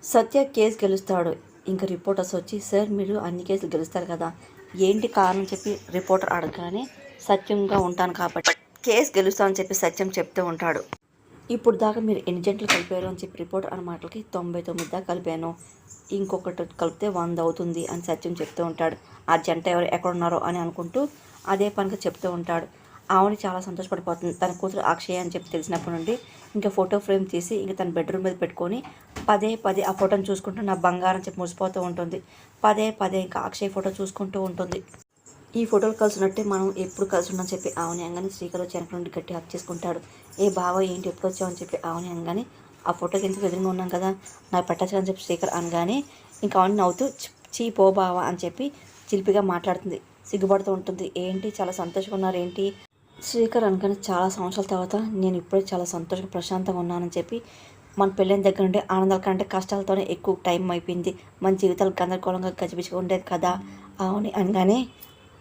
సత్య case గెలుస్తాడు. ఇంకా reporters వచ్చి, సార్ మీరు అన్ని కేసులు గెలుస్తారు కదా, ఏంటి కారణం చెప్పి రిపోర్టర్ అడగగానే, సత్యంగా ఉంటాను కాబట్టి కేసు గెలుస్తామని చెప్పి సత్యం చెప్తూ ఉంటాడు. ఇప్పుడు దాకా మీరు ఎన్ని జంటలు కలిపారు అని చెప్పి రిపోర్టర్ అన్న మాటలకి 99 దాకా కలిపాను, ఇంకొకటి కలిపితే 100 అవుతుంది అని సత్యం చెప్తూ ఉంటాడు. ఆ జంట ఎవరు ఎక్కడున్నారో అని అనుకుంటూ అదే పనిగా చెప్తూ ఉంటాడు. ఆవిడ చాలా సంతోషపడిపోతుంది. తన కూతురు అక్షయ అని చెప్పి తెలిసినప్పటి నుండి ఇంకా ఫోటో ఫ్రేమ్ తీసి ఇంకా తన బెడ్రూమ్ మీద పెట్టుకొని పదే పదే ఆ ఫోటోని చూసుకుంటూ నా బంగారం చెప్పి మురిసిపోతూ ఉంటుంది. పదే పదే ఇంకా అక్షయ్ ఫోటో చూసుకుంటూ ఉంటుంది. ఈ ఫోటోలు కలిసి ఉన్నట్టే మనం ఎప్పుడు కలిసి ఉన్నామని చెప్పి ఆవుని అనగానే శ్రీకర్ వచ్చి వెనక నుండి గట్టి హక్ చేసుకుంటాడు. ఏ బావ ఏంటి ఎప్పుడు వచ్చావని చెప్పి ఆవుని అనగానే, ఆ ఫోటోకి ఎందుకు ఎదురుగా ఉన్నాం కదా నాకు పెట్టచ్చు అని చెప్పి శ్రీకర్ అనగానే ఇంకా ఆవుని నవ్వుతూ చీ పో బావ అని చెప్పి చిలిపిగా మాట్లాడుతుంది. సిగ్గుపడుతూ ఉంటుంది. ఏంటి చాలా సంతోషంగా ఉన్నారు ఏంటి శ్రీకర్ అనగానే, చాలా సంవత్సరాల తర్వాత నేను ఇప్పుడే చాలా సంతోషంగా ప్రశాంతంగా ఉన్నానని చెప్పి, మన పెళ్ళైన దగ్గర నుండి ఆనందాల కంటే కష్టాలతోనే ఎక్కువ టైం అయిపోయింది, మన జీవితాలు గందరగోళంగా గజిబిజిగా ఉండేది కదా అవుని అనగానే,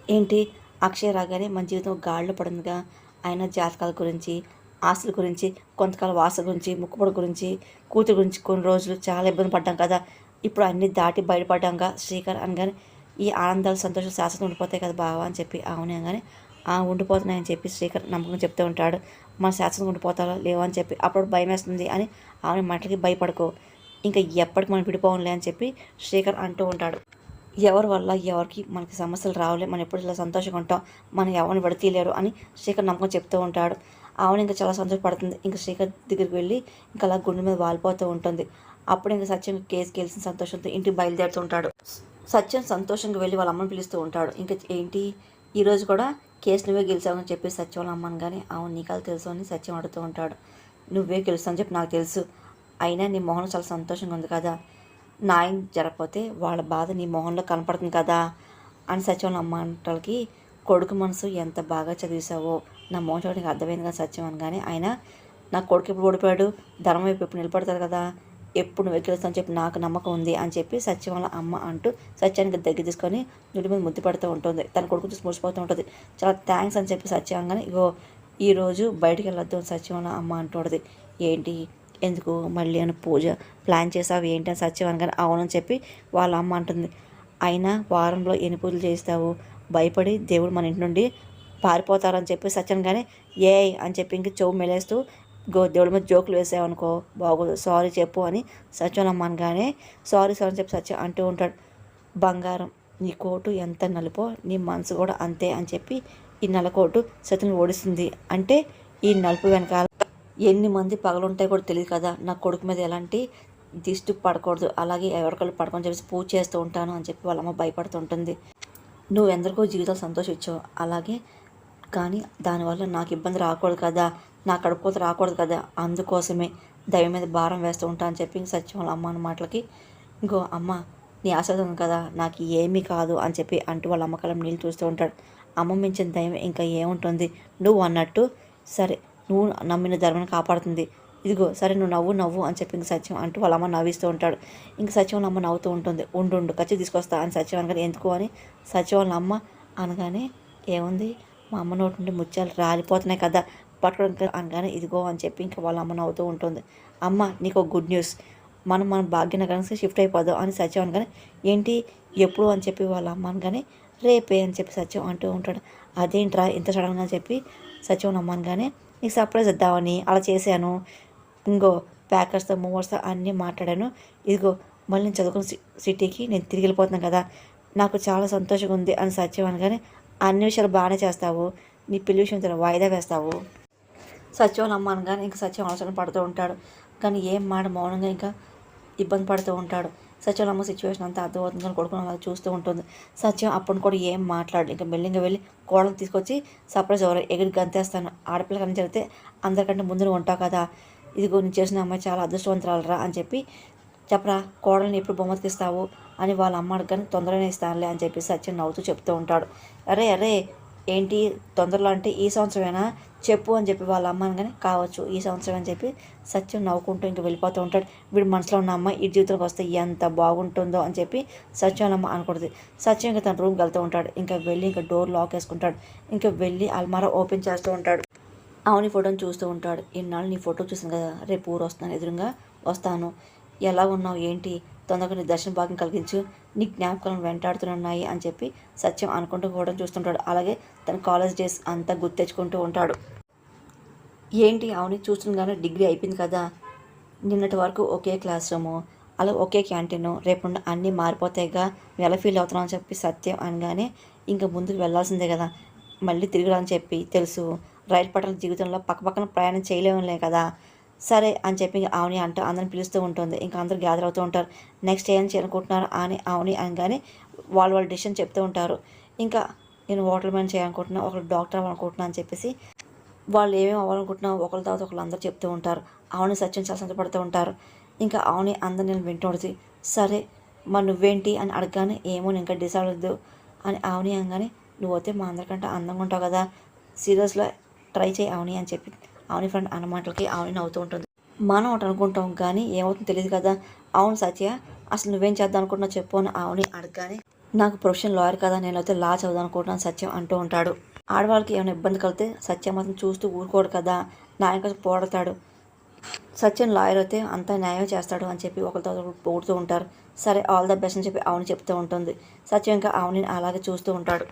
ఏంటి అక్షయ్ రాగానే మన జీవితం గాడిలో పడిందిగా, ఆయన జాతకాల గురించి ఆస్తుల గురించి కొంతకాల వాస గురించి ముక్కుపొడి గురించి కూతురు గురించి కొన్ని రోజులు చాలా ఇబ్బంది పడ్డాం కదా, ఇప్పుడు అన్నీ దాటి బయటపడ్డాంగా శ్రీకర్ అనగానే, ఈ ఆనందాలు సంతోషం శాశ్వతం ఉండిపోతాయి కదా బావా అని చెప్పి అవుని అనగానే, ఉండిపోతున్నాయని చెప్పి శ్రీకర్ నమ్మకం చెప్తూ ఉంటాడు. మన శాశ్వతంగా ఉండిపోతారో లేవో అని చెప్పి అప్పుడు భయం వేస్తుంది అని ఆమె మాటలకి భయపడుకో, ఇంకా ఎప్పటికి మనం విడిపోవాలి అని చెప్పి శ్రీకర్ అంటూ ఉంటాడు. ఎవరి వల్ల ఎవరికి మనకి సమస్యలు రావలే, మనం ఎప్పుడు ఇలా సంతోషంగా ఉంటాం, మనం ఎవరిని విడతీయలేరు అని శ్రీకర్ నమ్మకం చెప్తూ ఉంటాడు. ఆవుని ఇంకా చాలా సంతోషపడుతుంది. ఇంకా శ్రీకర్ దగ్గరికి వెళ్ళి ఇంకా అలా గుండె మీద వాలిపోతూ ఉంటుంది. అప్పుడు ఇంకా సత్యం కేసుకి వెళ్ళిన సంతోషంతో ఇంటికి బయలుదేరుతూ ఉంటాడు. సత్యం సంతోషంగా వెళ్ళి వాళ్ళ అమ్మని పిలుస్తూ ఉంటాడు. ఇంకా ఏంటి ఈరోజు కూడా కేసు నువ్వే గెలిచావని చెప్పి సత్యం వాళ్ళ అమ్మని కానీ, అవును నీకు తెలుసు అని సత్యం అడుగుతూ ఉంటాడు. నువ్వే గెలుస్తావని చెప్పి నాకు తెలుసు, అయినా నీ మొహంలో చాలా సంతోషంగా ఉంది కదా, న్యాయం జరగకపోతే వాళ్ళ బాధ నీ మొహంలో కనపడుతుంది కదా అని సత్యం అమ్మ అంటలకి, కొడుకు మనసు ఎంత బాగా చదివేశావో నా మొహం చూడడానికి అర్థమైంది కదా సత్యం అనగానే, ఆయన నా కొడుకు ఎప్పుడు ఓడిపోయాడు, ధర్మం వైపు ఎప్పుడు నిలబడతారు కదా, ఎప్పుడు నువ్వు గెలుస్తావని చెప్పి నాకు నమ్మకం ఉంది అని చెప్పి సత్యం వాళ్ళ అమ్మ అంటూ సత్యానికి దగ్గర తీసుకొని నుడి మీద ముద్దు పడుతూ ఉంటుంది. తన కొడుకు చూసి మురిసిపోతూ ఉంటుంది. చాలా థ్యాంక్స్ అని చెప్పి సత్యం అనగానే, ఇగో ఈరోజు బయటికి వెళ్ళొద్దు అని సత్యం వాళ్ళ అమ్మ అంటుంది. ఏంటి ఎందుకు మళ్ళీ అని పూజ ప్లాన్ చేసావు ఏంటి అని సత్యం అనగానే, అవునని చెప్పి వాళ్ళ అమ్మ అంటుంది. అయినా వారంలో ఎన్ని పూజలు చేస్తావు, భయపడి దేవుడు మన ఇంటి నుండి పారిపోతారని చెప్పి సత్యం కానీ, ఏ అని చెప్పి ఇంక చెవు మెలేస్తూ దేవుడి మీద జోకులు వేసావనుకో బాగోదు, సారీ చెప్పు అని సత్యం అమ్మ అనగానే, సారీ సారీ అని చెప్పి సత్యం అంటూ ఉంటాడు. బంగారం నీ కోటు ఎంత నలుపో నీ మనసు కూడా అంతే అని చెప్పి ఈ నల్లకోటు సత్యం ఓడిస్తుంది. అంటే ఈ నలుపు వెనకాల ఎన్ని మంది పగలుంటాయి కూడా తెలియదు కదా, నా కొడుకు మీద ఎలాంటి దిష్టి పడకూడదు, అలాగే ఎవరికళ్ళు పడుకొని చెప్పేసి పూజ చేస్తూ ఉంటాను అని చెప్పి వాళ్ళమ్మ భయపడుతుంటుంది. నువ్వు ఎందరికో జీవితాలు సంతోషించావు అలాగే, కానీ దానివల్ల నాకు ఇబ్బంది రాకూడదు కదా, నా కడుపుకోత రాకూడదు కదా, అందుకోసమే దైవం మీద భారం వేస్తూ ఉంటా అని చెప్పి సత్యం వాళ్ళ అమ్మ అన్న మాటలకి, ఇంకో అమ్మ నీ ఆశీర్వాదం కదా నాకు ఏమీ కాదు అని చెప్పి అంటూ వాళ్ళ అమ్మకాలం నీళ్ళు చూస్తూ ఉంటాడు. అమ్మ మించిన దైవం ఇంకా ఏముంటుంది, నువ్వు అన్నట్టు సరే నువ్వు నమ్మిన ధర్మను కాపాడుతుంది, ఇదిగో సరే నువ్వు నవ్వు నవ్వు అని చెప్పి ఇంక సత్యం అంటూ వాళ్ళ అమ్మ నవ్విస్తూ ఉంటాడు. ఇంక సత్యం వాళ్ళ అమ్మ నవ్వుతూ ఉంటుంది. ఉండు ఖర్చు తీసుకొస్తా అని సత్యం అనగానే, ఎందుకు అని సత్యం వాళ్ళ అమ్మ అనగానే, ఏముంది మా అమ్మ నోటి నుండి ముత్యాలు రాలిపోతున్నాయి కదా పట్టుకోవడానికి అనగానే, ఇదిగో అని చెప్పి ఇంకా వాళ్ళ అమ్మ నవ్వుతూ ఉంటుంది. అమ్మ నీకు ఒక గుడ్ న్యూస్, మన భాగ్యనగరానికి షిఫ్ట్ అయిపోదాం అని సత్యం అనగానే, ఏంటి ఎప్పుడు అని చెప్పి వాళ్ళ అమ్మ అనగానే, రేపే అని చెప్పి సత్యం అంటూ ఉంటాడు. అదేంట్రా ఇంత సడన్గా అని చెప్పి సత్యం అమ్మ అనగానే, నీకు సర్ప్రైజ్ ఇద్దామని అలా చేశాను, ఇంకో ప్యాకర్స్తో మూవర్స్తో అన్నీ మాట్లాడాను, ఇదిగో మళ్ళీ నేను చదువుకున్న సిటీకి నేను తిరిగి వెళ్ళిపోతున్నాను కదా, నాకు చాలా సంతోషంగా ఉంది అని సత్యం అనగానే, అన్ని విషయాలు బాగానే చేస్తావు, నీ పెళ్లి విషయం వాయిదా వేస్తావు సత్యం అమ్మ అనగానే ఇంకా సత్యం ఆలోచన పడుతూ ఉంటాడు. కానీ ఏం మాట మౌనంగా ఇంకా ఇబ్బంది పడుతూ ఉంటాడు. సత్యం అమ్మ సిచ్యువేషన్ అంతా అర్థమవుతుంది కానీ కొడుకుని అలా చూస్తూ ఉంటుంది. సత్యం అప్పుడు కూడా ఏం మాట్లాడు, ఇంకా మెల్లింగా వెళ్ళి కోడలు తీసుకొచ్చి సర్ప్రైజ్ ఎవరు ఎగిరి గంతేస్తాను, ఆడపిల్ల కానీ జరిగితే అందరికంటే ముందు నువ్వు ఉంటావు కదా, ఇదిగో నేను చేసిన అమ్మాయి చాలా అదృష్టవంతురాలరా అని చెప్పి చెప్పరా, కోడల్ని ఎప్పుడు బొమ్మతికిస్తావు అని వాళ్ళ అమ్మ అడగని, తొందరగానే ఇస్తానులే అని చెప్పి సత్యం నవ్వుతూ చెప్తూ ఉంటాడు. అరే ఏంటి తొందరలో అంటే ఈ సంవత్సరమేనా చెప్పు అని చెప్పి వాళ్ళ అమ్మ అనగానే, కావచ్చు ఈ సంవత్సరం అని చెప్పి సత్యం నవ్వుకుంటూ ఇంకా వెళ్ళిపోతూ ఉంటాడు. వీడు మనసులో ఉన్న అమ్మాయి ఈ జీవితంలోకి వస్తే ఎంత బాగుంటుందో అని చెప్పి సత్యం అమ్మ అనుకుంటుంది. సత్యం ఇంకా తన రూమ్కి వెళ్తూ ఉంటాడు. ఇంకా వెళ్ళి ఇంకా డోర్ లాక్ వేసుకుంటాడు. ఇంకా వెళ్ళి అల్మారా ఓపెన్ చేస్తూ ఉంటాడు. అవుని ఫోటోని చూస్తూ ఉంటాడు. ఇన్నాళ్ళు నీ ఫోటో చూసాను కదా, రేపు ఊరు వస్తున్నాను, ఎదురుగా వస్తాను, ఎలా ఉన్నావు ఏంటి, తొందరగా నీ దర్శన భాగ్యం కలిగించు, నీ జ్ఞాపకాలను వెంటాడుతున్నాయి అని చెప్పి సత్యం అనుకుంటూ కూడా చూస్తుంటాడు. అలాగే తన కాలేజ్ డేస్ అంతా గుర్తు తెచ్చుకుంటూ ఉంటాడు. ఏంటి అవని చూస్తుండగానే డిగ్రీ అయిపోయింది కదా, నిన్నటి వరకు ఒకే క్లాస్ రూము, అలా ఒకే క్యాంటీను, రేపు నుండి అన్నీ మారిపోతాయిగా, నువ్వు ఎలా ఫీల్ అవుతున్నావు అని చెప్పి సత్యం అనగానే ఇంకా ముందుకు వెళ్ళాల్సిందే కదా, మళ్ళీ తిరిగిరా అని చెప్పి తెలుసు, రైలు పట్టాల జీవితంలో పక్కపక్కన ప్రయాణం చేయలేములే కదా, సరే అని చెప్పి ఆవుని అంటూ అందరిని పిలుస్తూ ఉంటుంది. ఇంకా అందరూ గ్యాదర్ అవుతూ ఉంటారు. నెక్స్ట్ ఏం చేయాలనుకుంటున్నారు అని ఆవుని అనగానే వాళ్ళ డిసిషన్ చెప్తూ ఉంటారు. ఇంకా నేను హోటల్ మ్యాన్ చేయాలనుకుంటున్నా, ఒకరు డాక్టర్ అవ్వాలనుకుంటున్నా అని చెప్పేసి వాళ్ళు ఏమేమి అవ్వాలనుకుంటున్నా ఒకరి తర్వాత ఒకళ్ళు అందరూ చెప్తూ ఉంటారు. ఆవుని సత్యం చాలా సంతపడుతూ ఉంటారు. ఇంకా ఆవుని అందరు నేను వింటూ ఉంటుంది. సరే మరి నువ్వేంటి అని అడగగానే ఏమో నేను ఇంకా డిసైడ్ అవ్వద్దు అని ఆవుని అనగానే నువ్వు అయితే మా అందరికంటే అందంగా ఉంటావు కదా, సీరియస్లో ట్రై చేయి ఆవుని అని చెప్పి ఆవుని ఫ్రెండ్ అన్న మాటలకి ఆవుని నవ్వుతూ ఉంటుంది. మనం ఒకటి అనుకుంటాం కానీ ఏమవుతుందో తెలియదు కదా, అవును సత్య అసలు నువ్వేం చేద్దాం అనుకుంటున్నావు చెప్పు అని ఆవుని అడగగానే నాకు ప్రొఫెషన్ లాయర్ కదా, నేనైతే లా చదువుదాం అనుకుంటున్నాను సత్యం అంటూ ఉంటాడు. ఆడవాళ్ళకి ఏమైనా ఇబ్బంది కలిగితే సత్యం మాత్రం చూస్తూ ఊరుకోడు కదా, న్యాయం కోసం పోరాడతాడు. సత్యం లాయర్ అయితే అంతా న్యాయం చేస్తాడు అని చెప్పి ఒకరితో ఒకరు పోడుతూ ఉంటారు. సరే ఆల్ ద బెస్ట్ అని చెప్పి ఆవుని చెప్తూ ఉంటుంది. సత్యం ఇంకా ఆవుని అలాగే చూస్తూ ఉంటాడు.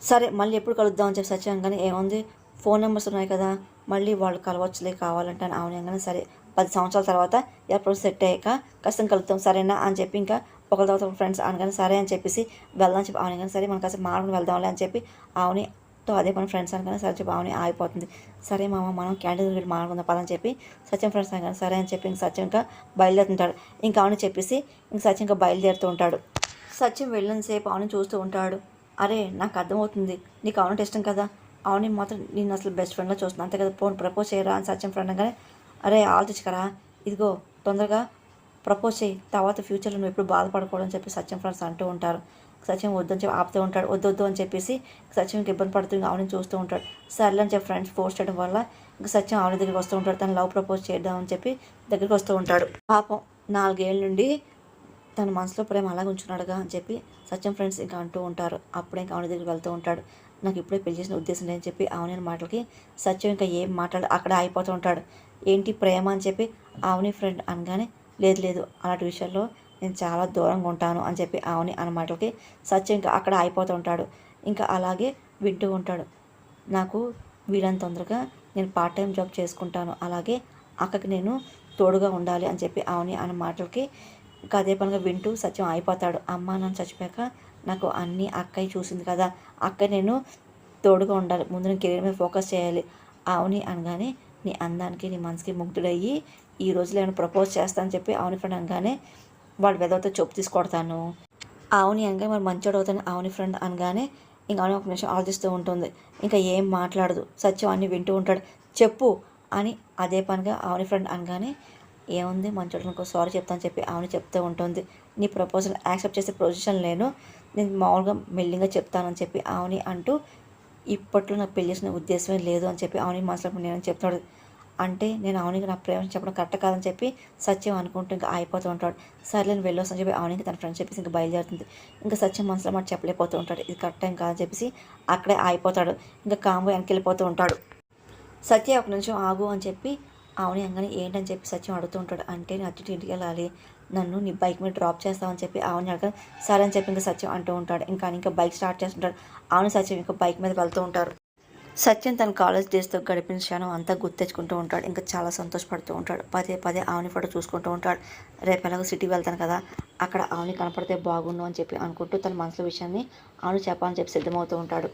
సరే మళ్ళీ ఎప్పుడు కలుద్దాం అని చెప్పి సత్యం కానీ ఏముంది ఫోన్ నెంబర్స్ ఉన్నాయి కదా, మళ్ళీ వాళ్ళు కలవచ్చులే కావాలంటే అని ఆవుని అనగానే సరే 10 సంవత్సరాల తర్వాత ఎప్పుడు సెట్ అయ్యాక ఖచ్చితంగా కలుద్దాం సరేనా అని చెప్పి ఇంకా ఒకరి తర్వాత ఒక ఫ్రెండ్స్ అనగానే సరే అని చెప్పేసి వెళ్దాం అని చెప్పి ఆవుని కానీ సరే మనం కాసేపు మాట్లాడుకుని వెళ్దాంలే అని చెప్పి ఆవునితో అదే పని ఫ్రెండ్స్ అనగానే సరే చెప్పి ఆవుని ఆగిపోతుంది. సరే మామ మనం క్యాంటీన్ దగ్గర మాట్లాడుకుందాం పదని చెప్పి సత్యం ఫ్రెండ్స్ అనగానే సరే అని చెప్పి ఇంక సత్యం ఇంకా బయలుదేరుతుంటాడు. ఇంకా ఆవుని చెప్పేసి ఇంక సత్యం ఇంకా బయలుదేరుతూ ఉంటాడు. సత్యం వెళ్ళినంతసేపు ఆవుని చూస్తూ ఉంటాడు. అరే నాకు అర్థమవుతుంది నీకు అవునంటే ఇష్టం కదా, అవుని మాత్రం నేను అసలు బెస్ట్ ఫ్రెండ్గా చూస్తున్నాను అంతే కదా, ఫోన్ ప్రపోజ్ చేయరా అని సత్యం ఫ్రెండ్ అనగానే అరే ఆలోచించకరా, ఇదిగో తొందరగా ప్రపోజ్ చేయి, తర్వాత ఫ్యూచర్లో నువ్వు ఎప్పుడు బాధపడకూడదు అని చెప్పి సత్యం ఫ్రెండ్స్ అంటూ ఉంటారు. సత్యం వద్దని చెప్పి ఆపుతూ ఉంటాడు. వద్దు అని చెప్పేసి సత్యం ఇంక ఇబ్బంది పడుతూ ఆవుని చూస్తూ ఉంటాడు. సర్లే అని చెప్పి ఫ్రెండ్స్ ఫోర్స్ చేయడం వల్ల ఇంక సత్యం ఆవుని దగ్గరికి వస్తూ ఉంటాడు. తను లవ్ ప్రపోజ్ చేద్దామని చెప్పి దగ్గరికి వస్తూ ఉంటాడు. పాపం 4 ఏళ్ళ నుండి తన మనసులో ప్రేమ అలాగే ఉంచున్నాడుగా అని చెప్పి సత్యం ఫ్రెండ్స్ ఇంకా అంటూ ఉంటారు. అప్పుడే ఇంకా ఆవుని దగ్గరికి వెళ్తూ ఉంటాడు. నాకు ఇప్పుడే పెళ్లి చేసిన ఉద్దేశం లేదని చెప్పి ఆవుని మాటలకి సత్యం ఇంకా ఏం మాట్లాడు అక్కడే అయిపోతూ ఉంటాడు. ఏంటి ప్రేమ అని చెప్పి ఆవుని ఫ్రెండ్ అనగానే లేదు అలాంటి విషయాల్లో నేను చాలా దూరంగా ఉంటాను అని చెప్పి ఆవుని అన్న మాటలకి సత్యం ఇంకా అక్కడ అయిపోతూ ఉంటాడు. ఇంకా అలాగే వింటూ ఉంటాడు. నాకు వీళ్ళని తొందరగా నేను పార్ట్ టైం జాబ్ చేసుకుంటాను, అలాగే అక్కకి నేను తోడుగా ఉండాలి అని చెప్పి ఆవుని అన్న మాటలకి ఇంకా అదే పనిగా వింటూ సత్యం అయిపోతాడు. అమ్మ నన్ను చచ్చిపోయాక నాకు అన్నీ అక్కయ్య చూసింది కదా, అక్క నేను తోడుగా ఉండాలి, ముందు నేను కెరీర్ మీద ఫోకస్ చేయాలి. ఆవుని అనగానే నీ అందానికి నీ మనసుకి ముగ్ధుడయ్యి ఈ రోజులో ఏమైనా ప్రపోజ్ చేస్తానని చెప్పి ఆవుని ఫ్రెండ్ అనగానే వాడు వెదవతో చెప్పు తీసుకొడతాను. ఆవుని అనగానే మరి మంచోడు అవుతాను ఆవుని ఫ్రెండ్ అనగానే ఇంకా ఆవుని ఒక నిమిషం ఆలోచిస్తూ ఉంటుంది. ఇంకా ఏం మాట్లాడదు. సత్యం అన్ని వింటూ ఉంటాడు. చెప్పు అని అదే పనిగా ఆవుని ఫ్రెండ్ అనగానే ఏముంది మంచోడు అనుకో సారీ చెప్తాను చెప్పి ఆవుని చెప్తూ ఉంటుంది. నీ ప్రపోజల్ యాక్సెప్ట్ చేసే పొజిషన్ లేను, నేను మామూలుగా మెల్లిగా చెప్తానని చెప్పి ఆవుని అంటూ ఇప్పట్లో నాకు పెళ్లి చేసిన ఉద్దేశమే లేదు అని చెప్పి ఆవుని మనసులో నేను చెప్తాడు. అంటే నేను ఆవునికి నా ప్రేమ చెప్పడం కరెక్ట్ కాదని చెప్పి సత్యం అనుకుంటూ ఇంకా అయిపోతూ ఉంటాడు. సర్లే నేను వెళ్ళొస్తాను చెప్పి ఆవునికి తన ఫ్రెండ్స్ చెప్పేసి ఇంకా బయలుదేరుతుంది. ఇంకా సత్యం మనసులో మాట చెప్పలేకపోతూ ఉంటాడు. ఇది కరెక్ట్ టైం కాదని చెప్పేసి అక్కడే ఆగిపోతాడు. ఇంకా కాంబో వెనక్కి వెళ్ళిపోతూ ఉంటాడు. సత్య ఒక నిమిషం ఆగు అని చెప్పి ఆవుని అనగానే ఏంటని చెప్పి సత్యం అడుగుతూ ఉంటాడు. అంటే నేను అటు ఇంటికి వెళ్ళాలి, నన్ను నీ బైక్ మీద డ్రాప్ చేస్తామని చెప్పి ఆవుని అడగ సరే అని చెప్పి ఇంకా సత్యం అంటూ ఉంటాడు. ఇంకా బైక్ స్టార్ట్ చేస్తుంటాడు. ఆవుని సత్యం ఇంకా బైక్ మీద వెళ్తూ ఉంటారు. సత్యం తన కాలేజ్ డేస్తో గడిపిన క్షణం అంతా గుర్తు తెచ్చుకుంటూ ఉంటాడు. ఇంకా చాలా సంతోషపడుతూ ఉంటాడు. పదే ఆవుని ఫోటో చూసుకుంటూ ఉంటాడు. రేపు ఎలాగో సిటీకి వెళ్తాను కదా, అక్కడ ఆవుని కనపడితే బాగుండు అని చెప్పి అనుకుంటూ తన మనసులో విషయాన్ని ఆవుని చెప్పాలని చెప్పి సిద్ధమవుతూ ఉంటాడు.